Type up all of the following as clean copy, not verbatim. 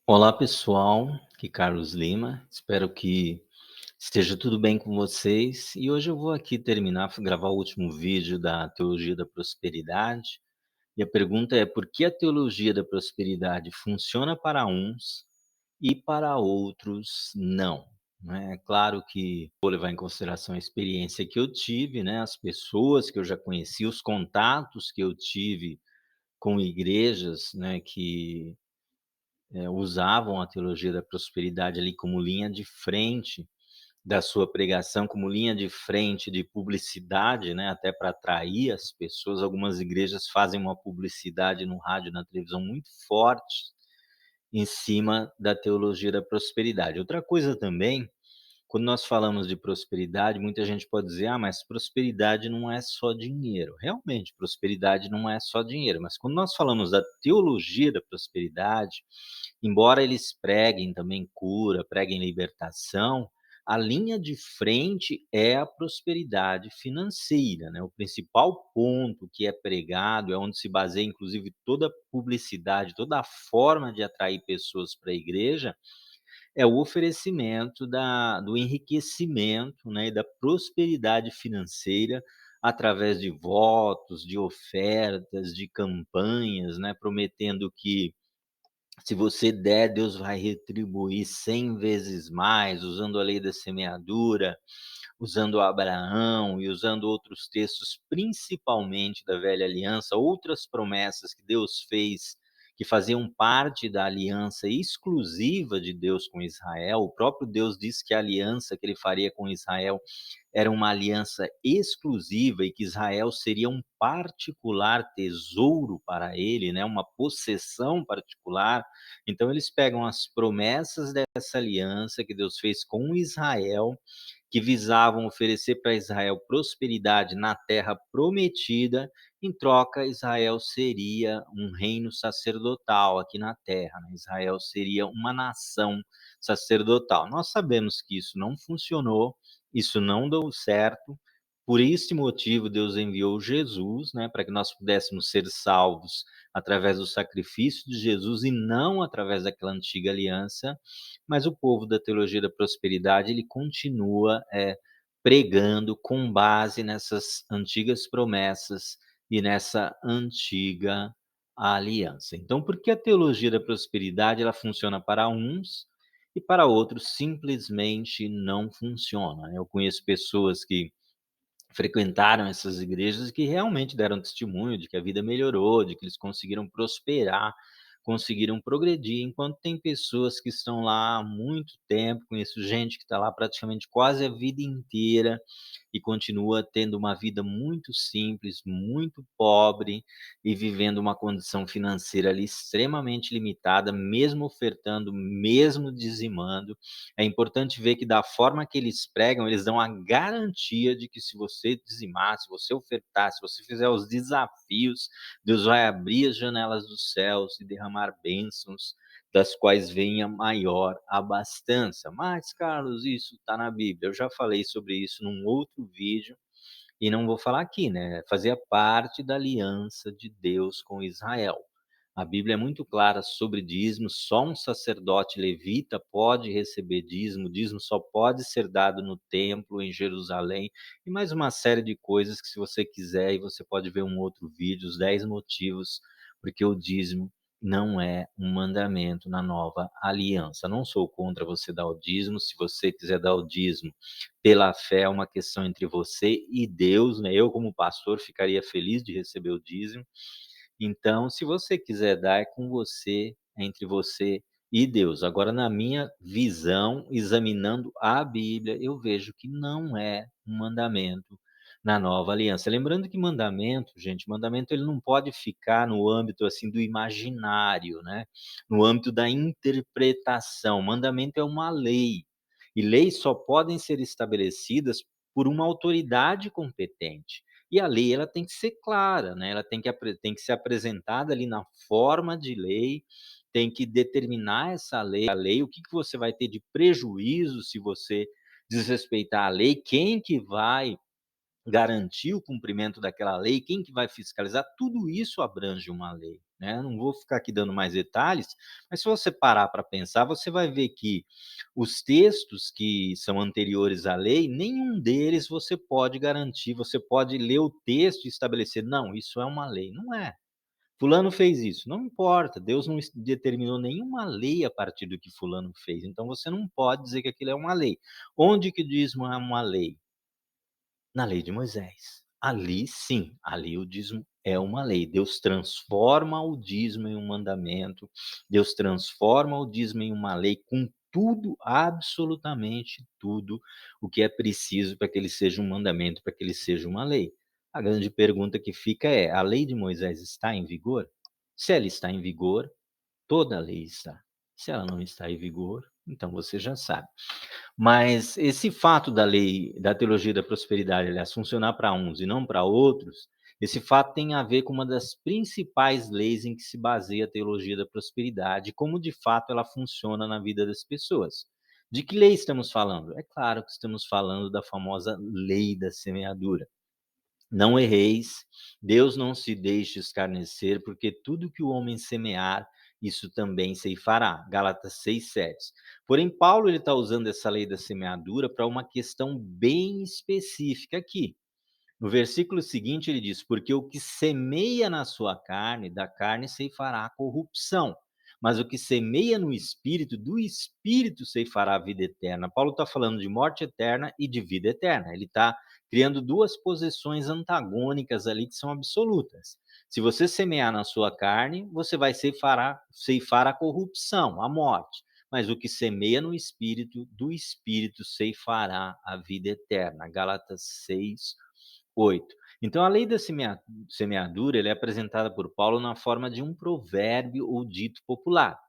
Olá pessoal, aqui Carlos Lima, espero que esteja tudo bem com vocês. E hoje eu vou aqui gravar o último vídeo da Teologia da Prosperidade. E a pergunta é: por que a Teologia da Prosperidade funciona para uns e para outros não? Né? É claro que vou levar em consideração a experiência que eu tive, né, as pessoas que eu já conheci, os contatos que eu tive com igrejas, né, que usavam a teologia da prosperidade ali como linha de frente da sua pregação, como linha de frente de publicidade, né, até para atrair as pessoas. Algumas igrejas fazem uma publicidade no rádio e na televisão muito forte em cima da teologia da prosperidade. Outra coisa também, quando nós falamos de prosperidade, muita gente pode dizer: "Ah, mas prosperidade não é só dinheiro". Realmente, prosperidade não é só dinheiro, mas quando nós falamos da teologia da prosperidade, embora eles preguem também cura, preguem libertação, a linha de frente é a prosperidade financeira, né. O principal ponto que é pregado, é onde se baseia inclusive toda a publicidade, toda a forma de atrair pessoas para a igreja, é o oferecimento do enriquecimento, né, e da prosperidade financeira através de votos, de ofertas, de campanhas, né, prometendo que se você der, Deus vai retribuir 100 vezes mais, usando a lei da semeadura, usando Abraão e usando outros textos, principalmente da velha aliança, outras promessas que Deus fez, que faziam parte da aliança exclusiva de Deus com Israel. O próprio Deus disse que a aliança que ele faria com Israel era uma aliança exclusiva e que Israel seria um particular tesouro para ele, né, uma possessão particular. Então eles pegam as promessas dessa aliança que Deus fez com Israel, que visavam oferecer para Israel prosperidade na terra prometida. Em troca, Israel seria um reino sacerdotal aqui na terra, né? Israel seria uma nação sacerdotal. Nós sabemos que isso não funcionou, isso não deu certo. Por esse motivo, Deus enviou Jesus, né, para que nós pudéssemos ser salvos através do sacrifício de Jesus e não através daquela antiga aliança. Mas o povo da teologia da prosperidade, ele continua, pregando com base nessas antigas promessas e nessa antiga aliança. Então, por que a teologia da prosperidade ela funciona para uns e para outros simplesmente não funciona, né? Eu conheço pessoas que frequentaram essas igrejas que realmente deram testemunho de que a vida melhorou, de que eles conseguiram prosperar, conseguiram progredir, enquanto tem pessoas que estão lá há muito tempo. Conheço gente que está lá praticamente quase a vida inteira e continua tendo uma vida muito simples, muito pobre e vivendo uma condição financeira ali extremamente limitada, mesmo ofertando, mesmo dizimando. É importante ver que da forma que eles pregam, eles dão a garantia de que se você dizimar, se você ofertar, se você fizer os desafios, Deus vai abrir as janelas dos céus e derramar bênçãos, das quais venha maior abastança. Mas, Carlos, isso está na Bíblia. Eu já falei sobre isso num outro vídeo e não vou falar aqui, né? Fazia parte da aliança de Deus com Israel. A Bíblia é muito clara sobre dízimo, só um sacerdote levita pode receber dízimo, o dízimo só pode ser dado no templo em Jerusalém, e mais uma série de coisas que, se você quiser, e você pode ver um outro vídeo, os 10 motivos porque o dízimo não é um mandamento na nova aliança. Não sou contra você dar o dízimo, se você quiser dar o dízimo pela fé, é uma questão entre você e Deus, né? Eu, como pastor, ficaria feliz de receber o dízimo. Então, se você quiser dar, é com você, é entre você e Deus. Agora, na minha visão, examinando a Bíblia, eu vejo que não é um mandamento na nova aliança. Lembrando que mandamento, gente, mandamento ele não pode ficar no âmbito assim do imaginário, né? No âmbito da interpretação. Mandamento é uma lei. E leis só podem ser estabelecidas por uma autoridade competente. E a lei ela tem que ser clara, né, ela tem que ser apresentada ali na forma de lei, tem que determinar essa lei, a lei, o que que você vai ter de prejuízo se você desrespeitar a lei, quem que vai garantir o cumprimento daquela lei, quem que vai fiscalizar, tudo isso abrange uma lei. né. Não vou ficar aqui dando mais detalhes, mas se você parar para pensar, você vai ver que os textos que são anteriores à lei, nenhum deles você pode garantir, você pode ler o texto e estabelecer: "Não, isso é uma lei", não é. Fulano fez isso, não importa, Deus não determinou nenhuma lei a partir do que fulano fez, então você não pode dizer que aquilo é uma lei. Onde que diz uma lei? Na lei de Moisés. Ali sim, ali o dízimo é uma lei. Deus transforma o dízimo em um mandamento, Deus transforma o dízimo em uma lei com tudo, absolutamente tudo, o que é preciso para que ele seja um mandamento, para que ele seja uma lei. A grande pergunta que fica é: a lei de Moisés está em vigor? Se ela está em vigor, toda a lei está. Se ela não está em vigor, então você já sabe. Mas esse fato da lei da teologia da prosperidade, aliás, funcionar para uns e não para outros, esse fato tem a ver com uma das principais leis em que se baseia a teologia da prosperidade, como de fato ela funciona na vida das pessoas. De que lei estamos falando? É claro que estamos falando da famosa lei da semeadura. Não erreis, Deus não se deixe escarnecer, porque tudo que o homem semear, isso também ceifará. Gálatas 6:7. Porém, Paulo ele está usando essa lei da semeadura para uma questão bem específica aqui. No versículo seguinte ele diz: "Porque o que semeia na sua carne, da carne ceifará a corrupção, mas o que semeia no espírito, do espírito ceifará a vida eterna". Paulo está falando de morte eterna e de vida eterna. Ele está criando 2 posições antagônicas ali que são absolutas. Se você semear na sua carne, você vai ceifar a corrupção, a morte, mas o que semeia no espírito, do espírito ceifará a vida eterna. Gálatas 6:8. Então a lei da semeadura, ela é apresentada por Paulo na forma de um provérbio ou dito popular.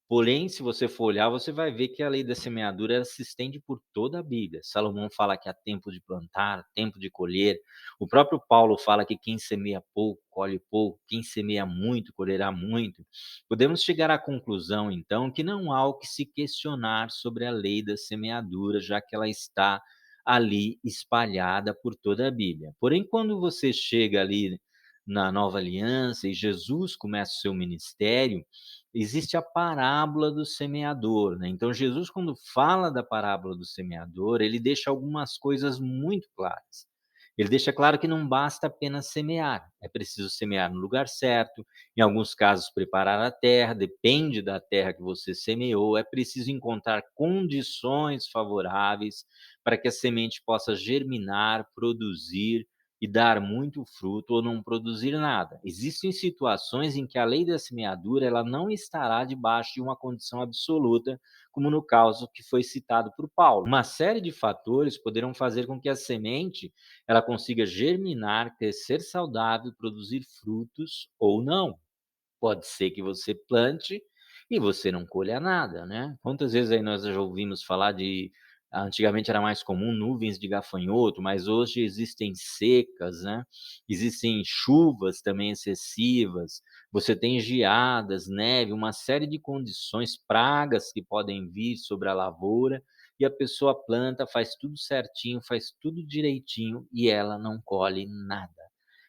Porém, se você for olhar, você vai ver que a lei da semeadura ela se estende por toda a Bíblia. Salomão fala que há tempo de plantar, tempo de colher. O próprio Paulo fala que quem semeia pouco, colhe pouco, quem semeia muito, colherá muito. Podemos chegar à conclusão, então, que não há o que se questionar sobre a lei da semeadura, já que ela está ali espalhada por toda a Bíblia. Porém, quando você chega ali na Nova Aliança e Jesus começa o seu ministério, existe a parábola do semeador, né. Então Jesus, quando fala da parábola do semeador, ele deixa algumas coisas muito claras. Ele deixa claro que não basta apenas semear, é preciso semear no lugar certo, em alguns casos preparar a terra, depende da terra que você semeou, é preciso encontrar condições favoráveis para que a semente possa germinar, produzir e dar muito fruto ou não produzir nada. Existem situações em que a lei da semeadura ela não estará debaixo de uma condição absoluta, como no caso que foi citado por Paulo. Uma série de fatores poderão fazer com que a semente ela consiga germinar, crescer saudável, produzir frutos ou não. Pode ser que você plante e você não colha nada, né. Quantas vezes aí nós já ouvimos falar de antigamente era mais comum nuvens de gafanhoto, mas hoje existem secas, né, existem chuvas também excessivas, você tem geadas, neve, uma série de condições, pragas que podem vir sobre a lavoura, e a pessoa planta, faz tudo certinho, faz tudo direitinho e ela não colhe nada.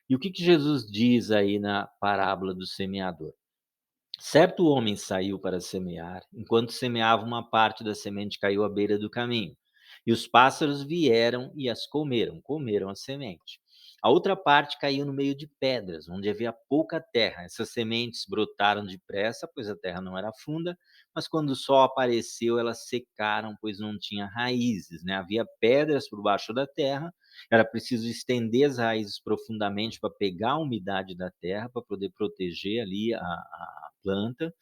E o que que Jesus diz aí na parábola do semeador? Certo homem saiu para semear, enquanto semeava, uma parte da semente caiu à beira do caminho, e os pássaros vieram e as comeram, comeram a semente. A outra parte caiu no meio de pedras, onde havia pouca terra. Essas sementes brotaram depressa, pois a terra não era funda, mas quando o sol apareceu, elas secaram, pois não tinha raízes, né? Havia pedras por baixo da terra, era preciso estender as raízes profundamente para pegar a umidade da terra, para poder proteger ali a planta,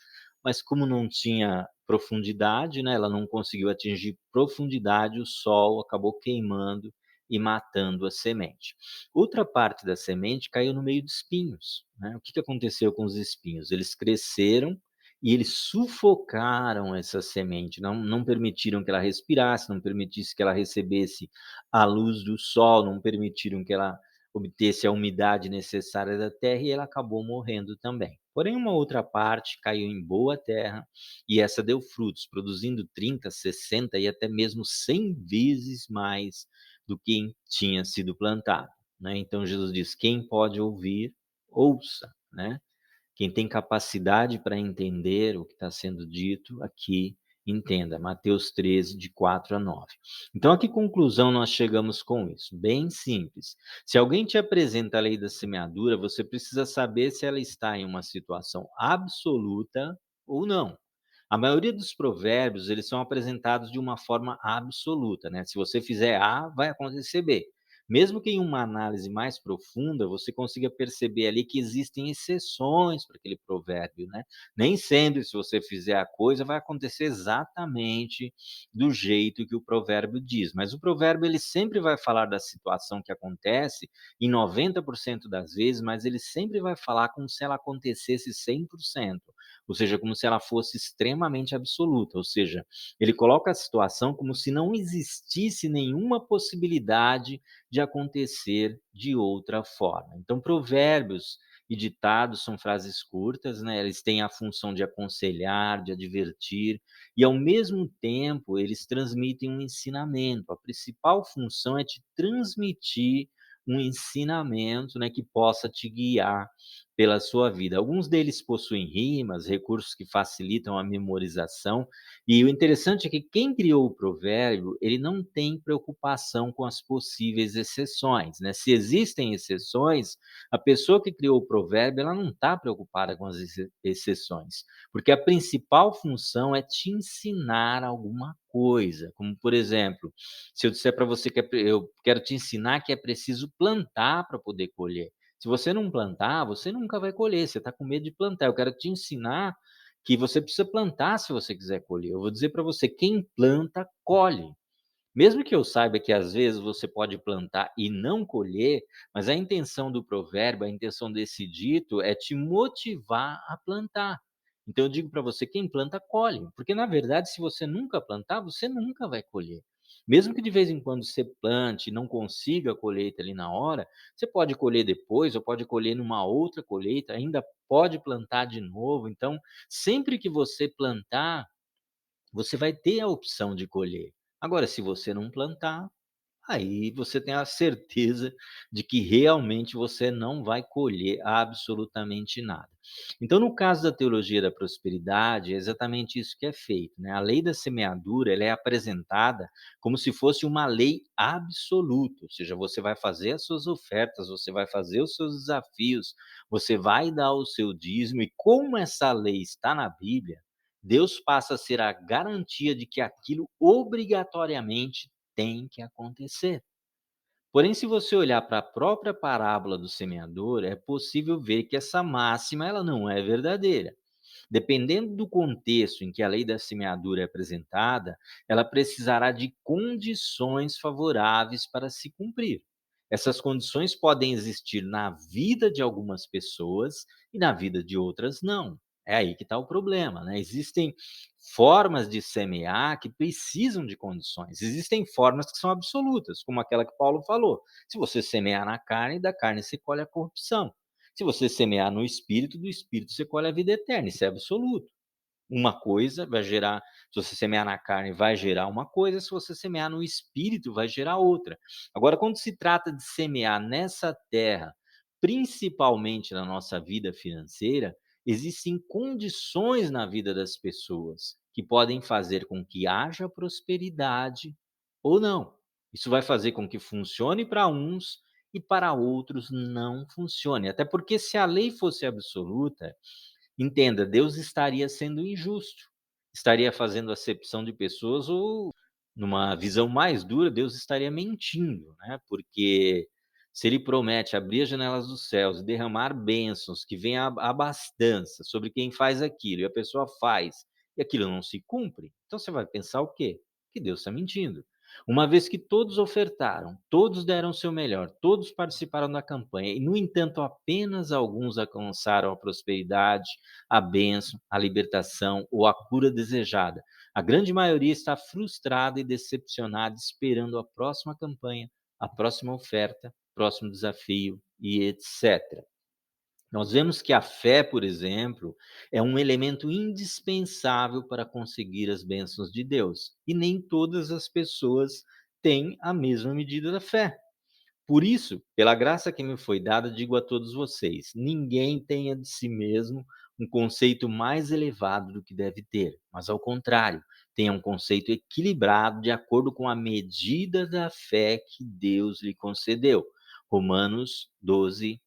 mas como não tinha profundidade, né, ela não conseguiu atingir profundidade, o sol acabou queimando e matando a semente. Outra parte da semente caiu no meio de espinhos, né. O que que aconteceu com os espinhos? Eles cresceram e eles sufocaram essa semente, não permitiram que ela respirasse, não permitisse que ela recebesse a luz do sol, não permitiram que ela obtesse a umidade necessária da terra e ela acabou morrendo também. Porém, uma outra parte caiu em boa terra e essa deu frutos, produzindo 30, 60 e até mesmo 100 vezes mais do que tinha sido plantado, né. Então Jesus diz: "Quem pode ouvir, ouça", né. Quem tem capacidade para entender o que está sendo dito aqui, entenda. Mateus 13, de 4 a 9. Então, a que conclusão nós chegamos com isso? Bem simples. Se alguém te apresenta a lei da semeadura, você precisa saber se ela está em uma situação absoluta ou não. A maioria dos provérbios, eles são apresentados de uma forma absoluta, né? Se você fizer A, vai acontecer B. Mesmo que em uma análise mais profunda, você consiga perceber ali que existem exceções para aquele provérbio, né? Nem sempre, se você fizer a coisa, vai acontecer exatamente do jeito que o provérbio diz. Mas o provérbio, ele sempre vai falar da situação que acontece, em 90% das vezes, mas ele sempre vai falar como se ela acontecesse 100%, ou seja, como se ela fosse extremamente absoluta, ou seja, ele coloca a situação como se não existisse nenhuma possibilidade de acontecer de outra forma. Então, provérbios e ditados são frases curtas, né? Eles têm a função de aconselhar, de advertir, e ao mesmo tempo eles transmitem um ensinamento. A principal função é te transmitir um ensinamento, né, que possa te guiar pela sua vida. Alguns deles possuem rimas, recursos que facilitam a memorização, e o interessante é que quem criou o provérbio, ele não tem preocupação com as possíveis exceções, né? Se existem exceções, a pessoa que criou o provérbio, ela não está preocupada com as exceções, porque a principal função é te ensinar alguma coisa, como por exemplo, se eu disser para você que eu quero te ensinar que é preciso plantar para poder colher. Se você não plantar, você nunca vai colher, você está com medo de plantar. Eu quero te ensinar que você precisa plantar se você quiser colher. Eu vou dizer para você: quem planta, colhe. Mesmo que eu saiba que às vezes você pode plantar e não colher, mas a intenção do provérbio, a intenção desse dito é te motivar a plantar. Então eu digo para você: quem planta, colhe, porque na verdade, se você nunca plantar, você nunca vai colher. Mesmo que de vez em quando você plante e não consiga a colheita ali na hora, você pode colher depois ou pode colher numa outra colheita, ainda pode plantar de novo. Então, sempre que você plantar, você vai ter a opção de colher. Agora, se você não plantar, aí você tem a certeza de que realmente você não vai colher absolutamente nada. Então, no caso da teologia da prosperidade, é exatamente isso que é feito, né? A lei da semeadura, ela é apresentada como se fosse uma lei absoluta, ou seja, você vai fazer as suas ofertas, você vai fazer os seus desafios, você vai dar o seu dízimo, e como essa lei está na Bíblia, Deus passa a ser a garantia de que aquilo obrigatoriamente tem que acontecer. Porém, se você olhar para a própria parábola do semeador, é possível ver que essa máxima ela não é verdadeira. Dependendo do contexto em que a lei da semeadura é apresentada, ela precisará de condições favoráveis para se cumprir. Essas condições podem existir na vida de algumas pessoas e na vida de outras não. É aí que está o problema, né? Existem formas de semear que precisam de condições. Existem formas que são absolutas, como aquela que Paulo falou. Se você semear na carne, da carne se colhe a corrupção. Se você semear no espírito, do espírito você colhe a vida eterna, isso é absoluto. Uma coisa vai gerar, se você semear na carne, vai gerar uma coisa, se você semear no espírito, vai gerar outra. Agora, quando se trata de semear nessa terra, principalmente na nossa vida financeira, existem condições na vida das pessoas que podem fazer com que haja prosperidade ou não. Isso vai fazer com que funcione para uns e para outros não funcione. Até porque se a lei fosse absoluta, entenda, Deus estaria sendo injusto, estaria fazendo acepção de pessoas, ou numa visão mais dura, Deus estaria mentindo, né, porque se ele promete abrir as janelas dos céus e derramar bênçãos, que venha a abastança sobre quem faz aquilo, e a pessoa faz, e aquilo não se cumpre, então você vai pensar o quê? Que Deus está mentindo. Uma vez que todos ofertaram, todos deram o seu melhor, todos participaram da campanha e, no entanto, apenas alguns alcançaram a prosperidade, a bênção, a libertação ou a cura desejada. A grande maioria está frustrada e decepcionada, esperando a próxima campanha, a próxima oferta, próximo desafio e etc. Nós vemos que a fé, por exemplo, é um elemento indispensável para conseguir as bênçãos de Deus. E nem todas as pessoas têm a mesma medida da fé. Por isso, pela graça que me foi dada, digo a todos vocês: ninguém tenha de si mesmo um conceito mais elevado do que deve ter, mas ao contrário, tenha um conceito equilibrado de acordo com a medida da fé que Deus lhe concedeu. Romanos 12,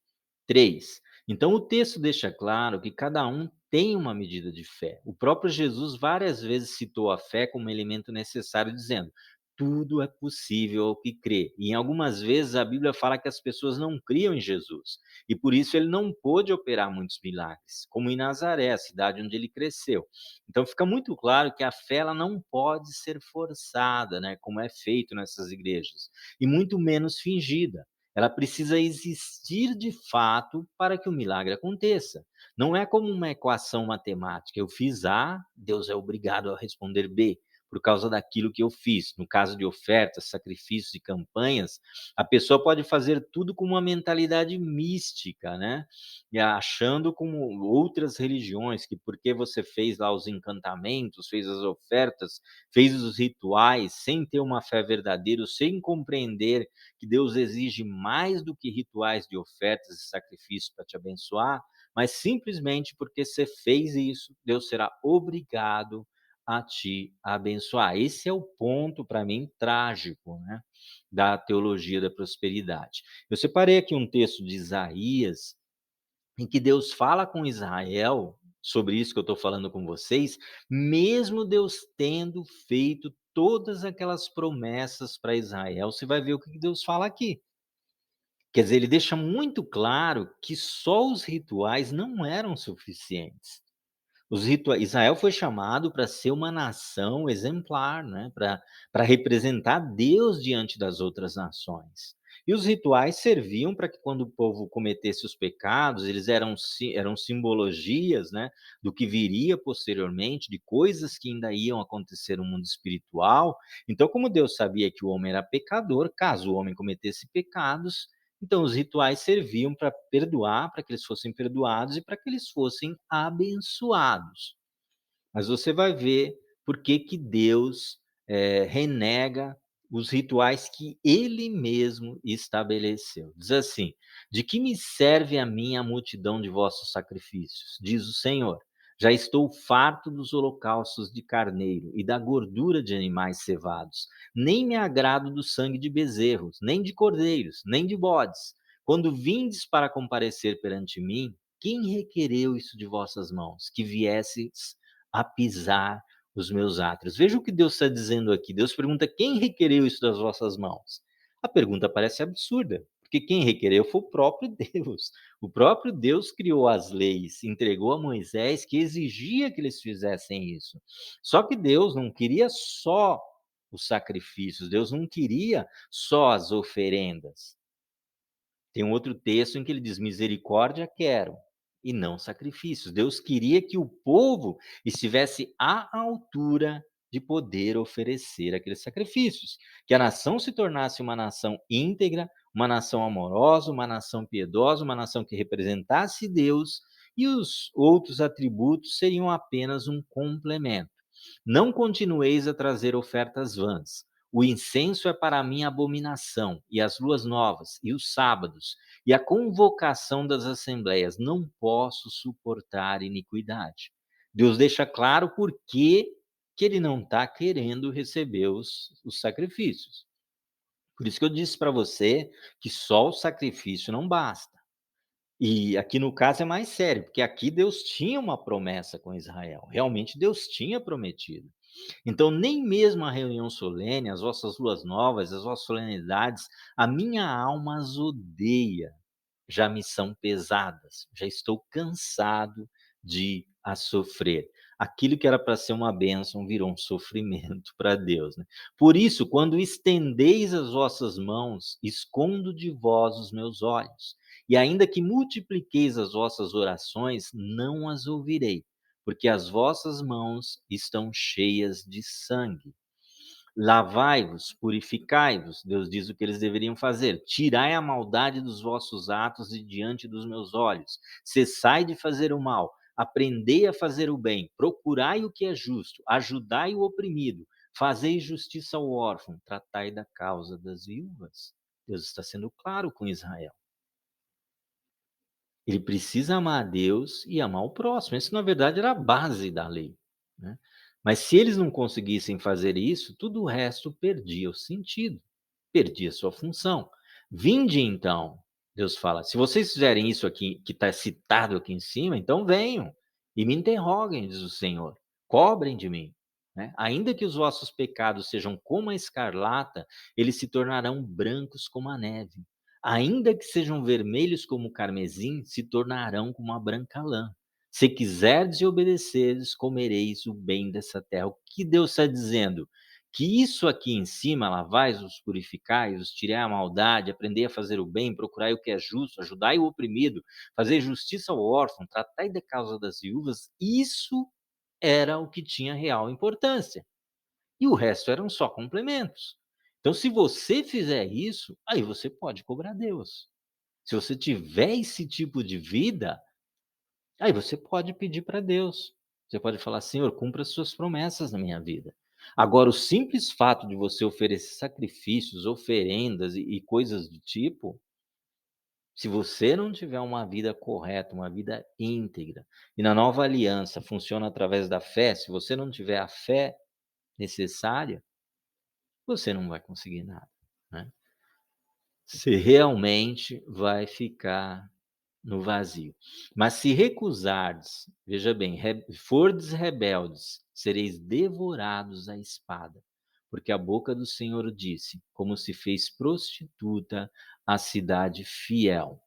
3. Então, o texto deixa claro que cada um tem uma medida de fé. O próprio Jesus várias vezes citou a fé como elemento necessário, dizendo: tudo é possível ao que crê. E em algumas vezes a Bíblia fala que as pessoas não criam em Jesus. E por isso ele não pôde operar muitos milagres, como em Nazaré, a cidade onde ele cresceu. Então fica muito claro que a fé ela não pode ser forçada, né, como é feito nessas igrejas, e muito menos fingida. Ela precisa existir de fato para que o milagre aconteça. Não é como uma equação matemática. Eu fiz A, Deus é obrigado a responder B, por causa daquilo que eu fiz. No caso de ofertas, sacrifícios e campanhas, a pessoa pode fazer tudo com uma mentalidade mística, né? E achando como outras religiões, que porque você fez lá os encantamentos, fez as ofertas, fez os rituais, sem ter uma fé verdadeira, sem compreender que Deus exige mais do que rituais de ofertas e sacrifícios para te abençoar, mas simplesmente porque você fez isso, Deus será obrigado a te abençoar. Esse é o ponto, para mim, trágico, né, da teologia da prosperidade. Eu separei aqui um texto de Isaías, em que Deus fala com Israel sobre isso que eu estou falando com vocês, mesmo Deus tendo feito todas aquelas promessas para Israel. Você vai ver o que Deus fala aqui. Quer dizer, ele deixa muito claro que só os rituais não eram suficientes. Os ritua Israel foi chamado para ser uma nação exemplar, né, para representar Deus diante das outras nações. E os rituais serviam para que quando o povo cometesse os pecados, eles eram simbologias, né, do que viria posteriormente, de coisas que ainda iam acontecer no mundo espiritual. Então, como Deus sabia que o homem era pecador, caso o homem cometesse pecados, então os rituais serviam para perdoar, para que eles fossem perdoados e para que eles fossem abençoados. Mas você vai ver por que que Deus, renega os rituais que ele mesmo estabeleceu. Diz assim: "De que me serve a mim a multidão de vossos sacrifícios? Diz o Senhor. Já estou farto dos holocaustos de carneiro e da gordura de animais cevados. Nem me agrado do sangue de bezerros, nem de cordeiros, nem de bodes. Quando vindes para comparecer perante mim, quem requereu isso de vossas mãos? Que viesseis a pisar os meus átrios." Veja o que Deus está dizendo aqui. Deus pergunta: quem requereu isso das vossas mãos? A pergunta parece absurda, porque quem requereu foi o próprio Deus. O próprio Deus criou as leis, entregou a Moisés, que exigia que eles fizessem isso. Só que Deus não queria só os sacrifícios, Deus não queria só as oferendas. Tem um outro texto em que ele diz: "Misericórdia quero, e não sacrifícios." Deus queria que o povo estivesse à altura de poder oferecer aqueles sacrifícios, que a nação se tornasse uma nação íntegra, uma nação amorosa, uma nação piedosa, uma nação que representasse Deus, e os outros atributos seriam apenas um complemento. "Não continueis a trazer ofertas vãs. O incenso é para mim abominação, e as luas novas, e os sábados, e a convocação das assembleias. Não posso suportar iniquidade." Deus deixa claro por que ele não está querendo receber os sacrifícios. Por isso que eu disse para você que só o sacrifício não basta. E aqui no caso é mais sério, porque aqui Deus tinha uma promessa com Israel. Realmente Deus tinha prometido. Então, nem mesmo a reunião solene, as vossas luas novas, as vossas solenidades, a minha alma as odeia, já me são pesadas, já estou cansado de as sofrer. Aquilo que era para ser uma bênção virou um sofrimento para Deus, né. Por isso, quando estendeis as vossas mãos, escondo de vós os meus olhos, e ainda que multipliqueis as vossas orações, não as ouvirei, porque as vossas mãos estão cheias de sangue. Lavai-vos, purificai-vos, Deus diz o que eles deveriam fazer. Tirai a maldade dos vossos atos de diante dos meus olhos. Cessai de fazer o mal, aprendei a fazer o bem, procurai o que é justo, ajudai o oprimido, fazei justiça ao órfão, tratai da causa das viúvas. Deus está sendo claro com Israel. Ele precisa amar a Deus e amar o próximo. Isso, na verdade, era a base da lei, né. Mas se eles não conseguissem fazer isso, tudo o resto perdia o sentido, perdia sua função. Vinde então, Deus fala: "Se vocês fizerem isso aqui que está citado aqui em cima, então venham e me interroguem, diz o Senhor, cobrem de mim, né. Ainda que os vossos pecados sejam como a escarlata, eles se tornarão brancos como a neve. Ainda que sejam vermelhos como o carmesim, se tornarão como a branca lã. Se quiserdes e obedeceres, comereis o bem dessa terra." O que Deus está dizendo? Que isso aqui em cima, lavais, os purificais, os tirai a maldade, aprendei a fazer o bem, procurai o que é justo, ajudai o oprimido, fazei justiça ao órfão, tratai da causa das viúvas, isso era o que tinha real importância. E o resto eram só complementos. Então, se você fizer isso, aí você pode cobrar Deus. Se você tiver esse tipo de vida, aí você pode pedir para Deus. Você pode falar: "Senhor, cumpra as suas promessas na minha vida." Agora, o simples fato de você oferecer sacrifícios, oferendas e coisas do tipo, se você não tiver uma vida correta, uma vida íntegra, e na nova aliança funciona através da fé, se você não tiver a fé necessária, você não vai conseguir nada, né. Você realmente vai ficar no vazio. Mas se recusardes, veja bem, fordes rebeldes, sereis devorados à espada, porque a boca do Senhor disse: como se fez prostituta a cidade fiel.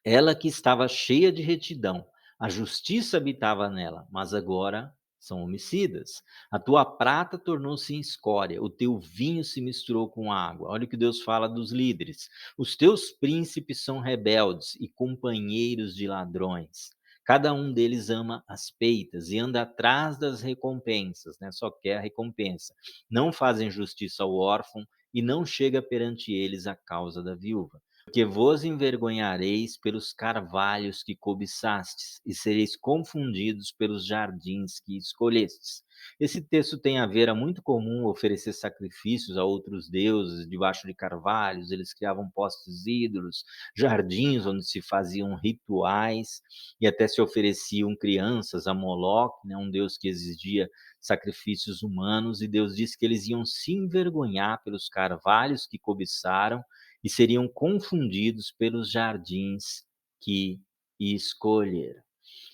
Ela que estava cheia de retidão, a justiça habitava nela, mas agora são homicidas. A tua prata tornou-se em escória, o teu vinho se misturou com água. Olha o que Deus fala dos líderes. Os teus príncipes são rebeldes e companheiros de ladrões. Cada um deles ama as peitas e anda atrás das recompensas, né? Só quer a recompensa. Não fazem justiça ao órfão e não chega perante eles a causa da viúva. Porque vos envergonhareis pelos carvalhos que cobiçastes, e sereis confundidos pelos jardins que escolhestes. Esse texto tem a ver, é muito comum oferecer sacrifícios a outros deuses debaixo de carvalhos, eles criavam postes ídolos, jardins onde se faziam rituais, e até se ofereciam crianças a Moloque, né, um deus que exigia sacrifícios humanos, e Deus disse que eles iam se envergonhar pelos carvalhos que cobiçaram, e seriam confundidos pelos jardins que escolheram.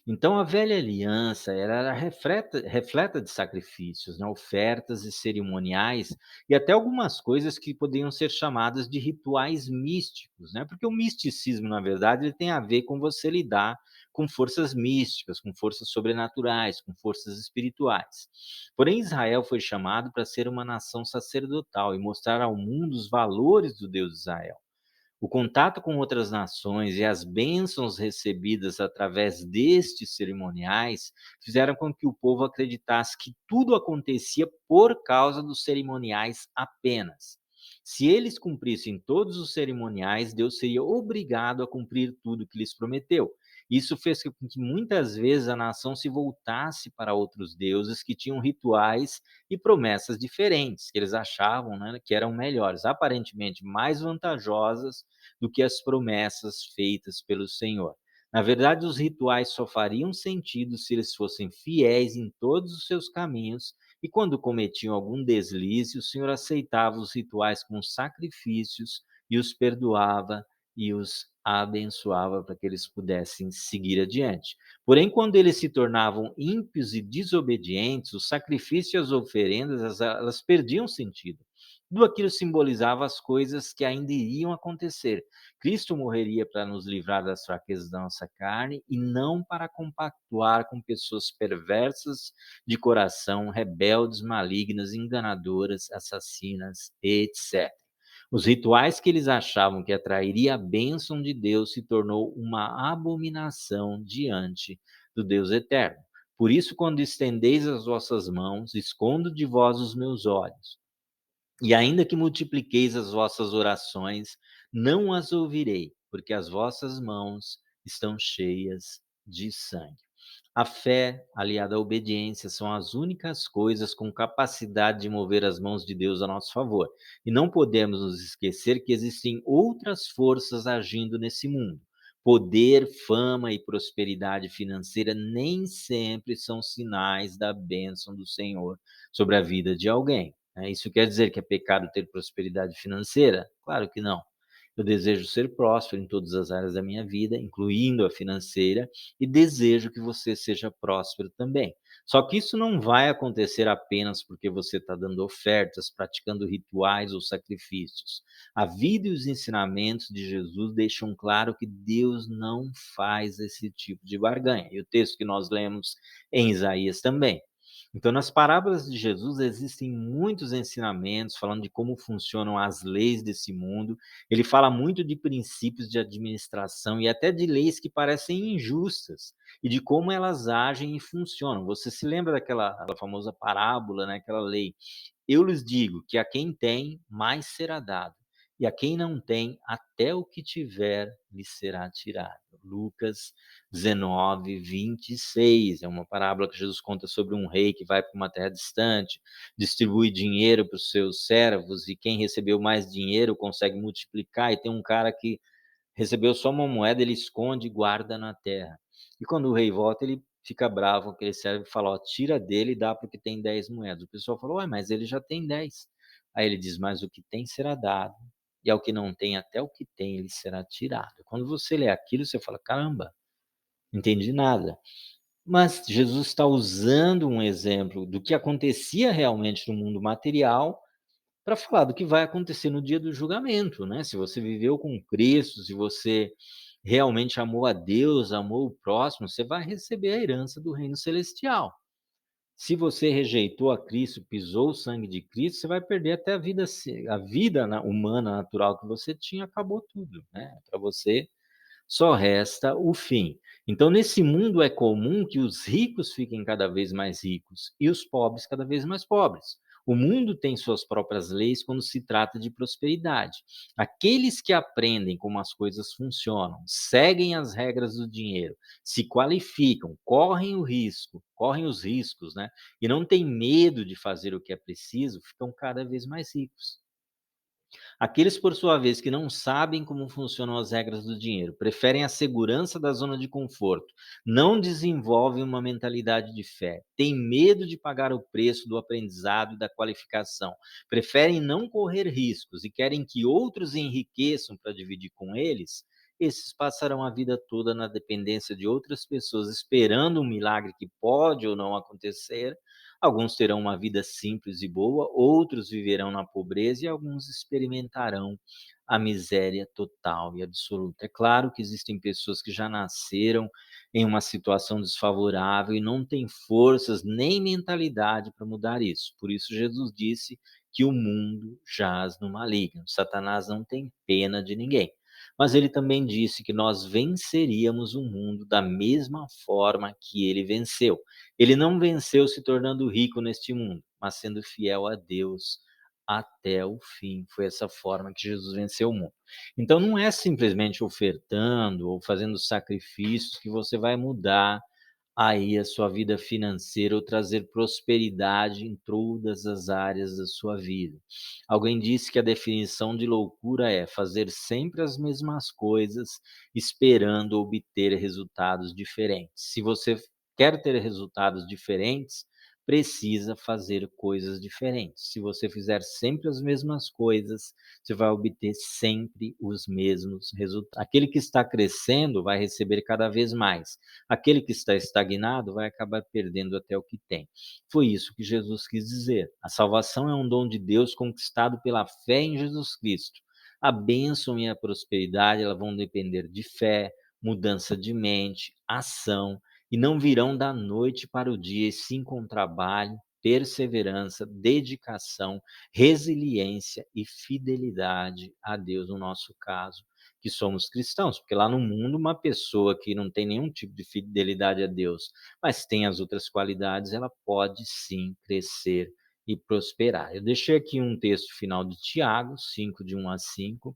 Então a velha aliança era repleta de sacrifícios, né, ofertas e cerimoniais, e até algumas coisas que podiam ser chamadas de rituais místicos, né, porque o misticismo, na verdade, ele tem a ver com você lidar com forças místicas, com forças sobrenaturais, com forças espirituais. Porém, Israel foi chamado para ser uma nação sacerdotal e mostrar ao mundo os valores do Deus de Israel. O contato com outras nações e as bênçãos recebidas através destes cerimoniais fizeram com que o povo acreditasse que tudo acontecia por causa dos cerimoniais apenas. Se eles cumprissem todos os cerimoniais, Deus seria obrigado a cumprir tudo que lhes prometeu. Isso fez com que muitas vezes a nação se voltasse para outros deuses que tinham rituais e promessas diferentes, que eles achavam, né, que eram melhores, aparentemente mais vantajosas do que as promessas feitas pelo Senhor. Na verdade, os rituais só fariam sentido se eles fossem fiéis em todos os seus caminhos, e quando cometiam algum deslize, o Senhor aceitava os rituais com sacrifícios e os perdoava e os abençoava para que eles pudessem seguir adiante. Porém, quando eles se tornavam ímpios e desobedientes, o sacrifício e as oferendas, elas perdiam sentido. Tudo aquilo simbolizava as coisas que ainda iriam acontecer. Cristo morreria para nos livrar das fraquezas da nossa carne e não para compactuar com pessoas perversas de coração, rebeldes, malignas, enganadoras, assassinas, etc. Os rituais que eles achavam que atrairia a bênção de Deus se tornou uma abominação diante do Deus eterno. Por isso, quando estendeis as vossas mãos, escondo de vós os meus olhos. E ainda que multipliqueis as vossas orações, não as ouvirei, porque as vossas mãos estão cheias de sangue. A fé, aliada à obediência, são as únicas coisas com capacidade de mover as mãos de Deus a nosso favor. E não podemos nos esquecer que existem outras forças agindo nesse mundo. Poder, fama e prosperidade financeira nem sempre são sinais da bênção do Senhor sobre a vida de alguém, né? Isso quer dizer que é pecado ter prosperidade financeira? Claro que não. Eu desejo ser próspero em todas as áreas da minha vida, incluindo a financeira, e desejo que você seja próspero também. Só que isso não vai acontecer apenas porque você está dando ofertas, praticando rituais ou sacrifícios. A vida e os ensinamentos de Jesus deixam claro que Deus não faz esse tipo de barganha. E o texto que nós lemos em Isaías também. Então, nas parábolas de Jesus existem muitos ensinamentos falando de como funcionam as leis desse mundo. Ele fala muito de princípios de administração e até de leis que parecem injustas e de como elas agem e funcionam. Você se lembra daquela famosa parábola, né, aquela lei: "Eu lhes digo que a quem tem, mais será dado, e a quem não tem, até o que tiver lhe será tirado." Lucas 19:26. É uma parábola que Jesus conta sobre um rei que vai para uma terra distante, distribui dinheiro para os seus servos, e quem recebeu mais dinheiro consegue multiplicar, e tem um cara que recebeu só uma moeda, ele esconde e guarda na terra. E quando o rei volta, ele fica bravo com aquele servo e fala: "Ó, tira dele e dá para o que tem 10 moedas." O pessoal falou: "Ué, mas ele já tem 10." Aí ele diz: "Mas o que tem será dado, e ao que não tem, até o que tem lhe será tirado." Quando você lê aquilo, você fala: "Caramba, não entendi nada." Mas Jesus está usando um exemplo do que acontecia realmente no mundo material para falar do que vai acontecer no dia do julgamento, né. Se você viveu com Cristo, se você realmente amou a Deus, amou o próximo, você vai receber a herança do reino celestial. Se você rejeitou a Cristo, pisou o sangue de Cristo, você vai perder até a vida humana natural que você tinha, acabou tudo, né, para você só resta o fim. Então, nesse mundo é comum que os ricos fiquem cada vez mais ricos e os pobres cada vez mais pobres. O mundo tem suas próprias leis quando se trata de prosperidade. Aqueles que aprendem como as coisas funcionam, seguem as regras do dinheiro, se qualificam, correm os riscos, né? E não têm medo de fazer o que é preciso, ficam cada vez mais ricos. Aqueles, por sua vez, que não sabem como funcionam as regras do dinheiro, preferem a segurança da zona de conforto, não desenvolvem uma mentalidade de fé, têm medo de pagar o preço do aprendizado e da qualificação, preferem não correr riscos e querem que outros enriqueçam para dividir com eles, esses passarão a vida toda na dependência de outras pessoas, esperando um milagre que pode ou não acontecer. Alguns terão uma vida simples e boa, outros viverão na pobreza e alguns experimentarão a miséria total e absoluta. É claro que existem pessoas que já nasceram em uma situação desfavorável e não têm forças nem mentalidade para mudar isso. Por isso, Jesus disse que o mundo jaz no maligno. Satanás não tem pena de ninguém. Mas ele também disse que nós venceríamos o mundo da mesma forma que ele venceu. Ele não venceu se tornando rico neste mundo, mas sendo fiel a Deus até o fim. Foi essa forma que Jesus venceu o mundo. Então não é simplesmente ofertando ou fazendo sacrifícios que você vai mudar aí a sua vida financeira ou trazer prosperidade em todas as áreas da sua vida. Alguém disse que a definição de loucura é fazer sempre as mesmas coisas, esperando obter resultados diferentes. Se você quer ter resultados diferentes, precisa fazer coisas diferentes. Se você fizer sempre as mesmas coisas, você vai obter sempre os mesmos resultados. Aquele que está crescendo vai receber cada vez mais. Aquele que está estagnado vai acabar perdendo até o que tem. Foi isso que Jesus quis dizer. A salvação é um dom de Deus conquistado pela fé em Jesus Cristo. A bênção e a prosperidade, elas vão depender de fé, mudança de mente, ação, e não virão da noite para o dia, e sim com trabalho, perseverança, dedicação, resiliência e fidelidade a Deus, no nosso caso, que somos cristãos, porque lá no mundo uma pessoa que não tem nenhum tipo de fidelidade a Deus, mas tem as outras qualidades, ela pode sim crescer e prosperar. Eu deixei aqui um texto final de Tiago 5, de 1 a 5.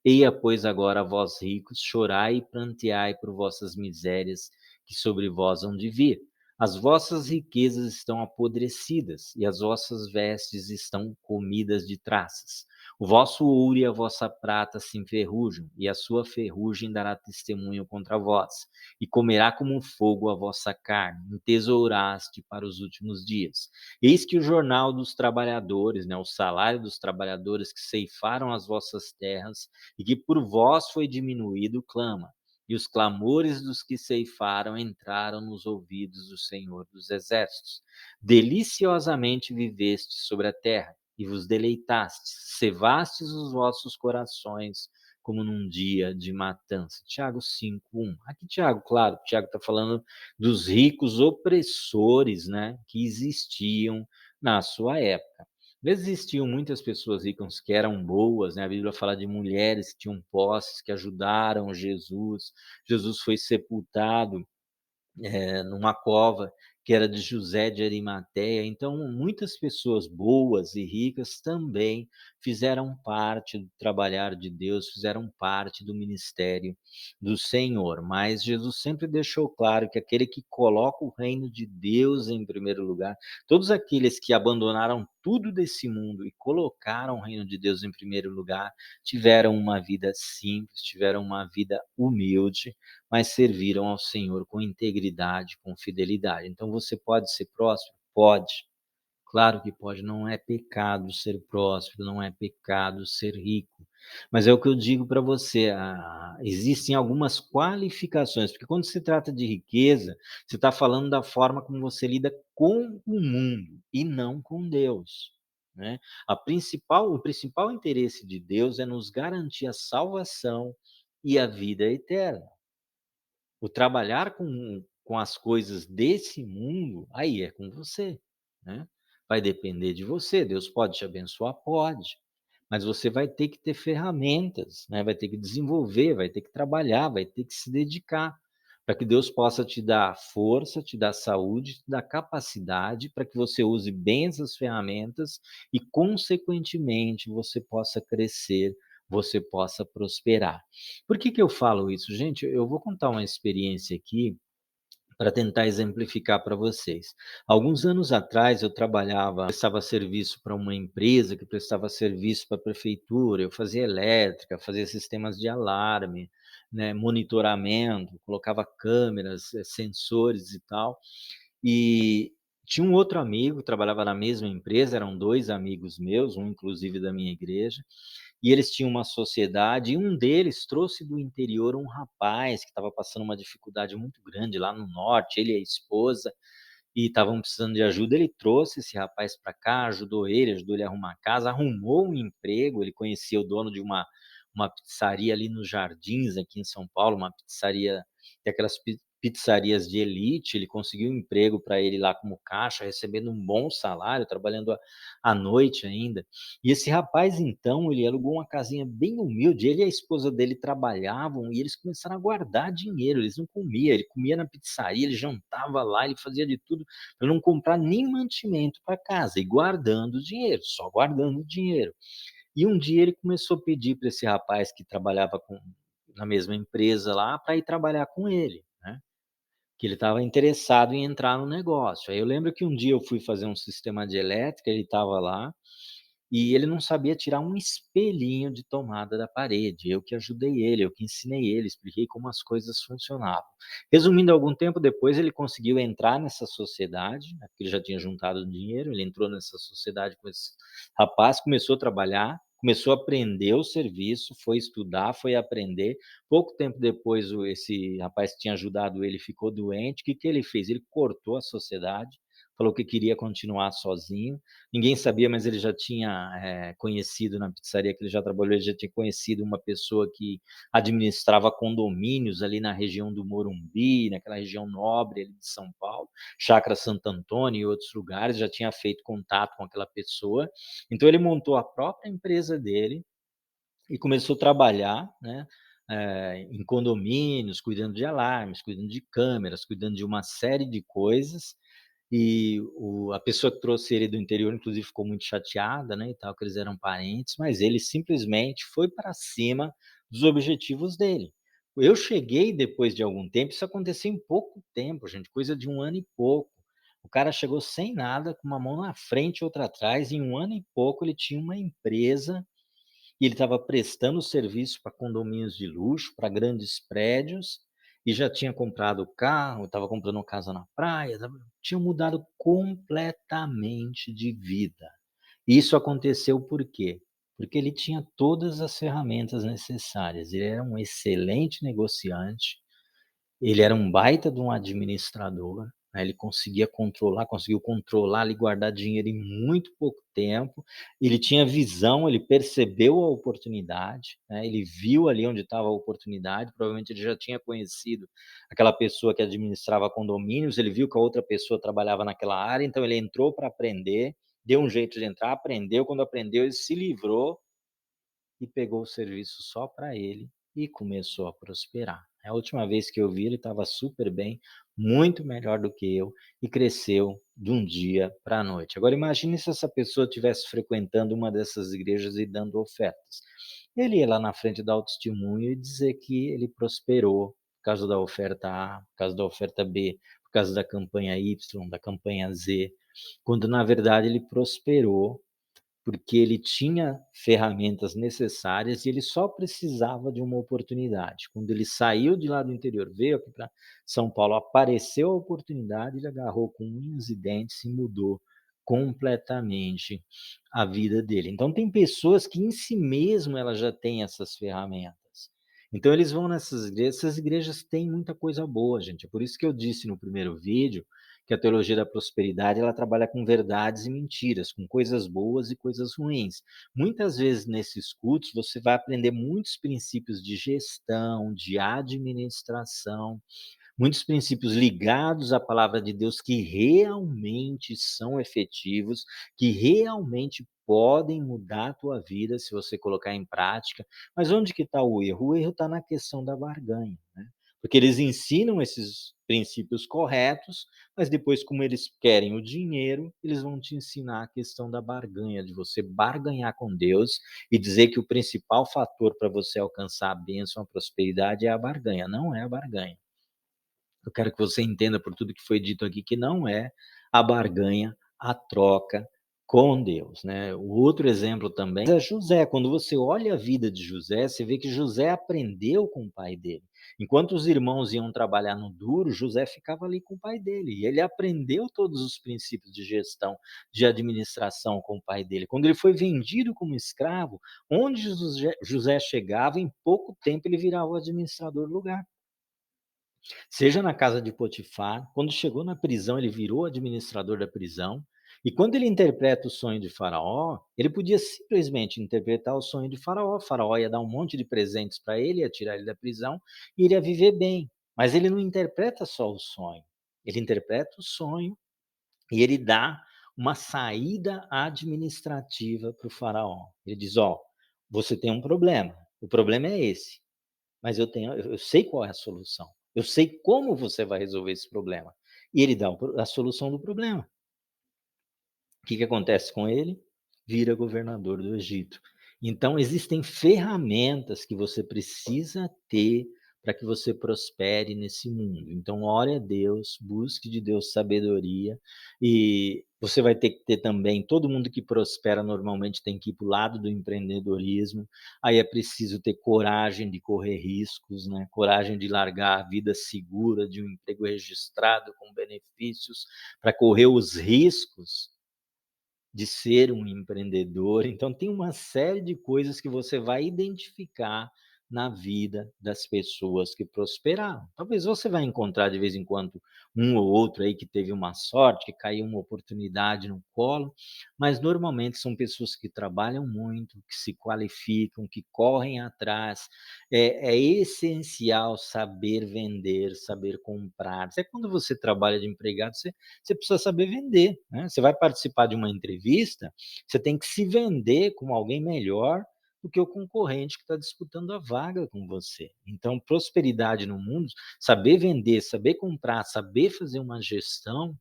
Eia, pois, agora vós ricos, chorai e pranteai por vossas misérias, que sobre vós hão de vir. As vossas riquezas estão apodrecidas, e as vossas vestes estão comidas de traças. O vosso ouro e a vossa prata se enferrujam, e a sua ferrugem dará testemunho contra vós, e comerá como fogo a vossa carne, entesouraste para os últimos dias. Eis que o jornal dos trabalhadores, né, o salário dos trabalhadores que ceifaram as vossas terras, e que por vós foi diminuído, clama. E os clamores dos que ceifaram entraram nos ouvidos do Senhor dos Exércitos. Deliciosamente vivestes sobre a terra, e vos deleitastes, cevastes os vossos corações, como num dia de matança. Tiago 5:1. Aqui Tiago, claro, Tiago está falando dos ricos opressores, né, que existiam na sua época. Existiam muitas pessoas ricas que eram boas, né, a Bíblia fala de mulheres que tinham posses, que ajudaram Jesus. Jesus foi sepultado numa cova que era de José de Arimateia. Então, muitas pessoas boas e ricas também fizeram parte do trabalhar de Deus, fizeram parte do ministério do Senhor. Mas Jesus sempre deixou claro que aquele que coloca o reino de Deus em primeiro lugar, todos aqueles que abandonaram tudo desse mundo e colocaram o reino de Deus em primeiro lugar, tiveram uma vida simples, tiveram uma vida humilde, mas serviram ao Senhor com integridade, com fidelidade. Então você pode ser próspero? Pode. Claro que pode, não é pecado ser próspero, não é pecado ser rico. Mas é o que eu digo para você, existem algumas qualificações, porque quando se trata de riqueza, você está falando da forma como você lida com o mundo e não com Deus, né. O principal interesse de Deus é nos garantir a salvação e a vida eterna. O trabalhar com as coisas desse mundo, aí é com você, né. Vai depender de você, Deus pode te abençoar? Pode, mas você vai ter que ter ferramentas, né, vai ter que desenvolver, vai ter que trabalhar, vai ter que se dedicar, para que Deus possa te dar força, te dar saúde, te dar capacidade para que você use bem essas ferramentas e, consequentemente, você possa crescer, você possa prosperar. Por que que eu falo isso? Gente, eu vou contar uma experiência aqui para tentar exemplificar para vocês. Alguns anos atrás eu prestava serviço para uma empresa que prestava serviço para a prefeitura, eu fazia elétrica, fazia sistemas de alarme, né, monitoramento, colocava câmeras, sensores e tal. E tinha um outro amigo que trabalhava na mesma empresa, eram 2 amigos meus, um inclusive da minha igreja, e eles tinham uma sociedade, e um deles trouxe do interior um rapaz que estava passando uma dificuldade muito grande lá no norte, ele e a esposa, e estavam precisando de ajuda. Ele trouxe esse rapaz para cá, ajudou ele a arrumar a casa, arrumou um emprego, ele conhecia o dono de uma pizzaria ali nos Jardins, aqui em São Paulo, uma pizzaria, daquelas pizzarias de elite. Ele conseguiu um emprego para ele lá como caixa, recebendo um bom salário, trabalhando à noite ainda. E esse rapaz então, ele alugou uma casinha bem humilde, ele e a esposa dele trabalhavam e eles começaram a guardar dinheiro, eles não comiam, ele comia na pizzaria, ele jantava lá, ele fazia de tudo para não comprar nem mantimento para casa, e guardando dinheiro, só guardando dinheiro. E um dia ele começou a pedir para esse rapaz que trabalhava na mesma empresa lá, para ir trabalhar com ele, né, que ele estava interessado em entrar no negócio. Aí eu lembro que um dia eu fui fazer um sistema de elétrica, ele estava lá, e ele não sabia tirar um espelhinho de tomada da parede. Eu que ajudei ele, eu que ensinei ele, expliquei como as coisas funcionavam. Resumindo, algum tempo depois ele conseguiu entrar nessa sociedade, né, porque ele já tinha juntado dinheiro, ele entrou nessa sociedade com esse rapaz, começou a trabalhar, começou a aprender o serviço, foi estudar, foi aprender. Pouco tempo depois, esse rapaz que tinha ajudado ele ficou doente. O que que ele fez? Ele cortou a sociedade, falou que queria continuar sozinho. Ninguém sabia, mas ele já tinha, conhecido na pizzaria que ele já trabalhou, ele já tinha conhecido uma pessoa que administrava condomínios ali na região do Morumbi, naquela região nobre ali de São Paulo, Chácara Santo Antônio e outros lugares, já tinha feito contato com aquela pessoa. Então ele montou a própria empresa dele e começou a trabalhar, né, em condomínios, cuidando de alarmes, cuidando de câmeras, cuidando de uma série de coisas. E a pessoa que trouxe ele do interior, inclusive, ficou muito chateada, né, e tal, que eles eram parentes, mas ele simplesmente foi para cima dos objetivos dele. Eu cheguei depois de algum tempo, isso aconteceu em pouco tempo, gente, coisa de 1 ano e pouco. O cara chegou sem nada, com uma mão na frente e outra atrás, em 1 ano e pouco ele tinha uma empresa e ele estava prestando serviço para condomínios de luxo, para grandes prédios, e já tinha comprado carro, estava comprando uma casa na praia, tinha mudado completamente de vida. Isso aconteceu por quê? Porque ele tinha todas as ferramentas necessárias, ele era um excelente negociante, ele era um baita de um administrador, né, ele conseguiu controlar ali, guardar dinheiro em muito pouco tempo, ele tinha visão, ele percebeu a oportunidade, né, ele viu ali onde estava a oportunidade, provavelmente ele já tinha conhecido aquela pessoa que administrava condomínios, ele viu que a outra pessoa trabalhava naquela área, então ele entrou para aprender, deu um jeito de entrar, aprendeu, quando aprendeu ele se livrou e pegou o serviço só para ele e começou a prosperar. A última vez que eu vi ele estava super bem, muito melhor do que eu e cresceu de um dia para a noite. Agora imagine se essa pessoa estivesse frequentando uma dessas igrejas e dando ofertas. Ele ia lá na frente dar o testemunho e dizer que ele prosperou por causa da oferta A, por causa da oferta B, por causa da campanha Y, da campanha Z, quando na verdade ele prosperou porque ele tinha ferramentas necessárias e ele só precisava de uma oportunidade. Quando ele saiu de lá do interior, veio aqui para São Paulo, apareceu a oportunidade, ele agarrou com unhas e dentes e mudou completamente a vida dele. Então tem pessoas que em si mesmo ela já têm essas ferramentas. Então eles vão nessas igrejas, essas igrejas têm muita coisa boa, gente. É por isso que eu disse no primeiro vídeo que a teologia da prosperidade ela trabalha com verdades e mentiras, com coisas boas e coisas ruins. Muitas vezes nesses cultos você vai aprender muitos princípios de gestão, de administração, muitos princípios ligados à palavra de Deus que realmente são efetivos, que realmente podem mudar a tua vida se você colocar em prática. Mas onde que está o erro? O erro está na questão da barganha, né? Porque eles ensinam esses princípios corretos, mas depois, como eles querem o dinheiro, eles vão te ensinar a questão da barganha, de você barganhar com Deus e dizer que o principal fator para você alcançar a bênção, a prosperidade é a barganha. Não é a barganha. Eu quero que você entenda por tudo que foi dito aqui que não é a barganha, a troca com Deus, né. O outro exemplo também é José, quando você olha a vida de José, você vê que José aprendeu com o pai dele. Enquanto os irmãos iam trabalhar no duro, José ficava ali com o pai dele, e ele aprendeu todos os princípios de gestão, de administração com o pai dele. Quando ele foi vendido como escravo, onde José chegava, em pouco tempo ele virava o administrador do lugar. Seja na casa de Potifar, quando chegou na prisão, ele virou administrador da prisão, e quando ele interpreta o sonho de Faraó, ele podia simplesmente interpretar o sonho de Faraó. Faraó ia dar um monte de presentes para ele, ia tirar ele da prisão e ele ia viver bem. Mas ele não interpreta só o sonho, ele interpreta o sonho e ele dá uma saída administrativa para o Faraó. Ele diz: Ó, você tem um problema, o problema é esse. Mas eu sei qual é a solução. Eu sei como você vai resolver esse problema. E ele dá a solução do problema. O que que acontece com ele? Vira governador do Egito. Então existem ferramentas que você precisa ter para que você prospere nesse mundo. Então ore a Deus, busque de Deus sabedoria, e você vai ter que ter também todo mundo que prospera normalmente tem que ir para o lado do empreendedorismo, aí é preciso ter coragem de correr riscos, né, coragem de largar a vida segura de um emprego registrado com benefícios, para correr os riscos de ser um empreendedor. Então tem uma série de coisas que você vai identificar na vida das pessoas que prosperaram. Talvez você vai encontrar de vez em quando um ou outro aí que teve uma sorte, que caiu uma oportunidade no colo, mas normalmente são pessoas que trabalham muito, que se qualificam, que correm atrás. É essencial saber vender, saber comprar. Até quando você trabalha de empregado, você precisa saber vender, né. Você vai participar de uma entrevista, você tem que se vender como alguém melhor do que o concorrente que está disputando a vaga com você. Então, prosperidade no mundo, saber vender, saber comprar, saber fazer uma gestão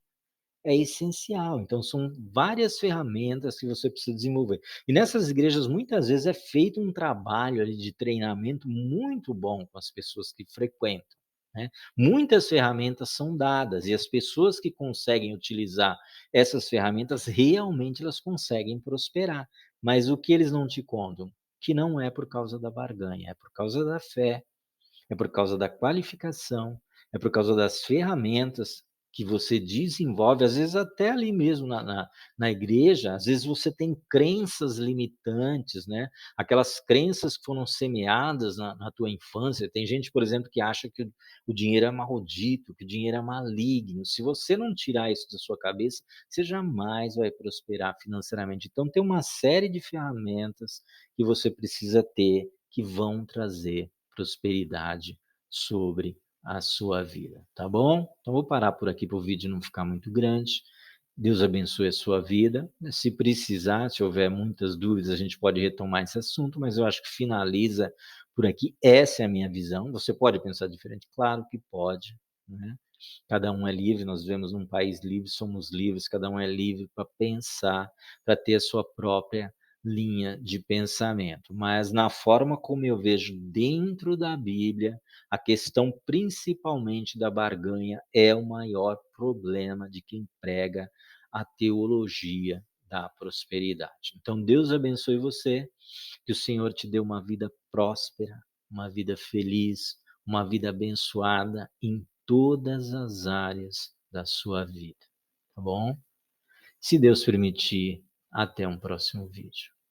é essencial. Então são várias ferramentas que você precisa desenvolver. E nessas igrejas, muitas vezes, é feito um trabalho ali de treinamento muito bom com as pessoas que frequentam, né. Muitas ferramentas são dadas e as pessoas que conseguem utilizar essas ferramentas, realmente elas conseguem prosperar. Mas o que eles não te contam? Que não é por causa da barganha, é por causa da fé, é por causa da qualificação, é por causa das ferramentas que você desenvolve, às vezes até ali mesmo na igreja, às vezes você tem crenças limitantes, né, aquelas crenças que foram semeadas na tua infância. Tem gente, por exemplo, que acha que o dinheiro é maldito, que o dinheiro é maligno. Se você não tirar isso da sua cabeça, você jamais vai prosperar financeiramente. Então tem uma série de ferramentas que você precisa ter, que vão trazer prosperidade sobre a sua vida, tá bom? Então vou parar por aqui para o vídeo não ficar muito grande. Deus abençoe a sua vida. Se precisar, se houver muitas dúvidas, a gente pode retomar esse assunto, mas eu acho que finaliza por aqui. Essa é a minha visão. Você pode pensar diferente? Claro que pode, né? Cada um é livre, nós vivemos num país livre, somos livres, cada um é livre para pensar, para ter a sua própria linha de pensamento. Mas na forma como eu vejo dentro da Bíblia, a questão principalmente da barganha é o maior problema de quem prega a teologia da prosperidade. Então Deus abençoe você, que o Senhor te dê uma vida próspera, uma vida feliz, uma vida abençoada em todas as áreas da sua vida, tá bom? Se Deus permitir, até um próximo vídeo.